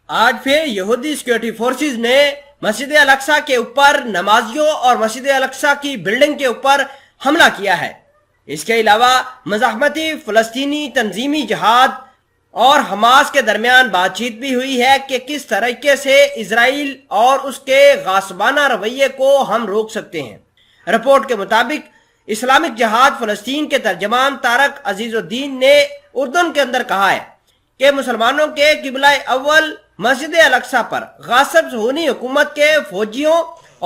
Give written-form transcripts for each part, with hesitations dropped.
آج پھر یہودی سیکورٹی فورسز نے مسجد الاقصی کے اوپر نمازیوں اور مسجد الاقصی کی بلڈنگ کے اوپر حملہ کیا ہے۔ اس کے علاوہ مزاحمتی فلسطینی تنظیمی جہاد اور حماس کے درمیان بات چیت بھی ہوئی ہے کہ کس طریقے سے اسرائیل اور اس کے غاصبانہ رویے کو ہم روک سکتے ہیں۔ رپورٹ کے مطابق اسلامک جہاد فلسطین کے ترجمان طارق عزیز الدین نے اردن کے اندر کہا ہے کہ مسلمانوں کے قبلہ اول مسجد الاقصی پر غاصب صہیونی حکومت کے فوجیوں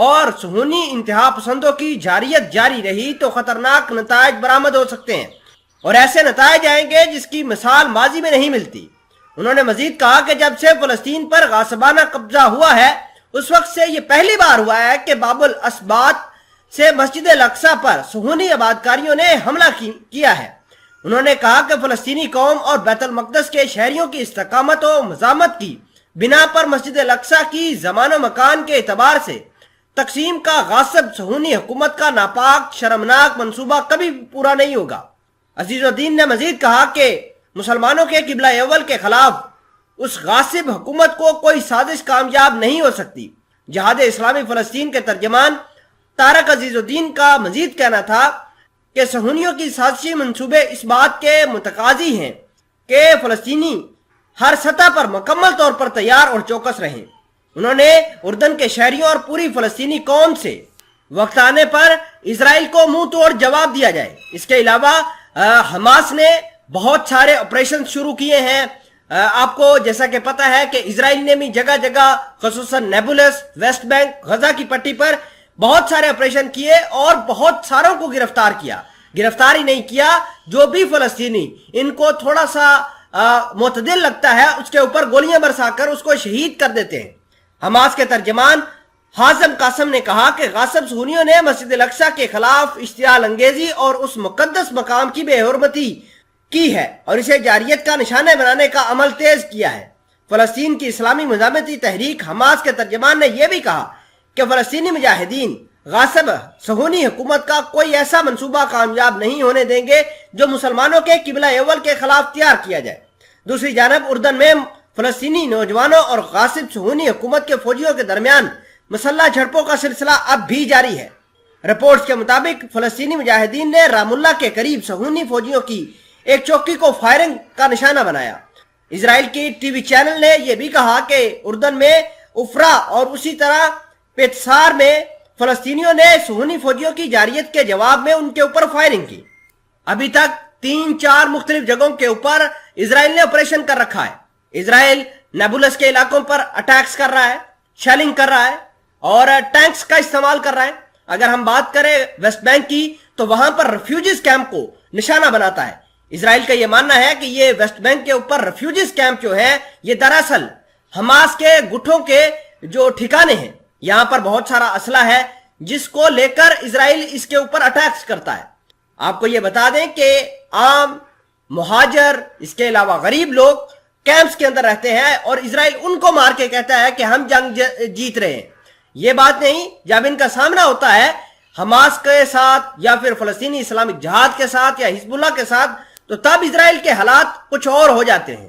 اور صہیونی انتہا پسندوں کی جارحیت جاری رہی تو خطرناک نتائج برآمد ہو سکتے ہیں، اور ایسے نتائج آئیں گے جس کی مثال ماضی میں نہیں ملتی۔ انہوں نے مزید کہا کہ جب سے فلسطین پر غاصبانہ قبضہ ہوا ہے اس وقت سے یہ پہلی بار ہوا ہے کہ باب الاسبات سے مسجد الاقصی پر صہیونی آبادکاریوں نے حملہ کیا ہے۔ انہوں نے کہا کہ فلسطینی قوم اور بیت المقدس کے شہریوں کی استقامت و مزاحمت کی بنا پر مسجد الاقصی کی زمان و مکان کے اعتبار سے تقسیم کا غاصب صہیونی حکومت کا ناپاک شرمناک منصوبہ کبھی پورا نہیں ہوگا۔ عزیز الدین نے مزید کہا کہ مسلمانوں کے قبلہ اول کے خلاف اس غاصب حکومت کو کوئی سازش کامیاب نہیں ہو سکتی۔ جہاد اسلامی فلسطین کے ترجمان طارق عزیز الدین کا مزید کہنا تھا کہ صہیونیوں کی سازشی منصوبے اس بات کے متقاضی ہیں کہ فلسطینی ہر سطح پر مکمل طور پر تیار اور چوکس رہیں۔ انہوں نے اردن کے شہریوں اور پوری فلسطینی قوم سے وقت آنے پر اسرائیل کو منہ توڑ جواب دیا جائے۔ اس کے علاوہ حماس نے بہت سارے آپریشن شروع کیے ہیں۔ آپ کو جیسا کہ پتہ ہے کہ اسرائیل نے بھی جگہ جگہ خصوصاً نیبولس، ویسٹ بینک، غزہ کی پٹی پر بہت سارے آپریشن کیے اور بہت ساروں کو گرفتار کیا۔ گرفتار ہی نہیں کیا، جو بھی فلسطینی ان کو تھوڑا سا معتدل لگتا ہے اس کے اوپر گولیاں برسا کر اس کو شہید کر دیتے ہیں۔ حماس کے ترجمان حازم قاسم نے کہا کہ غاصب صہیونیوں نے مسجد الاقصی کے خلاف اشتعال انگیزی اور اس مقدس مقام کی بے حرمتی کی ہے اور اسے جارحیت کا نشانہ بنانے کا عمل تیز کیا ہے۔ فلسطین کی اسلامی مزاحمتی تحریک حماس کے ترجمان نے یہ بھی کہا کہ فلسطینی مجاہدین غاصب صہیونی حکومت کا کوئی ایسا منصوبہ کامیاب نہیں ہونے دیں گے جو مسلمانوں کے قبلہ اول کے خلاف تیار کیا جائے۔ دوسری جانب اردن میں فلسطینی نوجوانوں اور غاصب صہیونی حکومت کے فوجیوں کے درمیان مسلح جھڑپوں کا سلسلہ اب بھی جاری ہے۔ رپورٹس کے مطابق فلسطینی مجاہدین نے رام اللہ کے قریب صہیونی فوجیوں کی ایک چوکی کو فائرنگ کا نشانہ بنایا۔ اسرائیل کی ٹی وی چینل نے یہ بھی کہا کہ اردن میں افرا اور اسی طرح پیتسار میں فلسطینیوں نے صہیونی فوجیوں کی جارحیت کے جواب میں ان کے اوپر فائرنگ کی۔ ابھی تک 3-4 مختلف جگہوں کے اوپر اسرائیل نے آپریشن کر رکھا ہے۔ اسرائیل نیبولس کے علاقوں پر اٹیکس کر رہا ہے، شیلنگ کر رہا ہے اور ٹینکس کا استعمال کر رہا ہے۔ اگر ہم بات کریں ویسٹ بینک کی تو وہاں پر ریفیوجیز کیمپ کو نشانہ بناتا ہے۔ اسرائیل کا یہ ماننا ہے کہ یہ ویسٹ بینک کے اوپر ریفیوجیز کیمپ جو ہے یہ دراصل حماس کے گٹھوں کے جو ٹھکانے ہیں، یہاں پر بہت سارا اسلحہ ہے جس کو لے کر اسرائیل اس کے اوپر اٹیکس کرتا ہے۔ آپ کو یہ بتا دیں کہ عام مہاجر اس کے علاوہ غریب لوگ کیمپس کے اندر رہتے ہیں اور اسرائیل ان کو مار کے کہتا ہے کہ ہم جنگ جیت رہے ہیں۔ یہ بات نہیں، جب ان کا سامنا ہوتا ہے حماس کے ساتھ یا پھر فلسطینی اسلامک جہاد کے ساتھ یا حزب اللہ کے ساتھ تو تب اسرائیل کے حالات کچھ اور ہو جاتے ہیں۔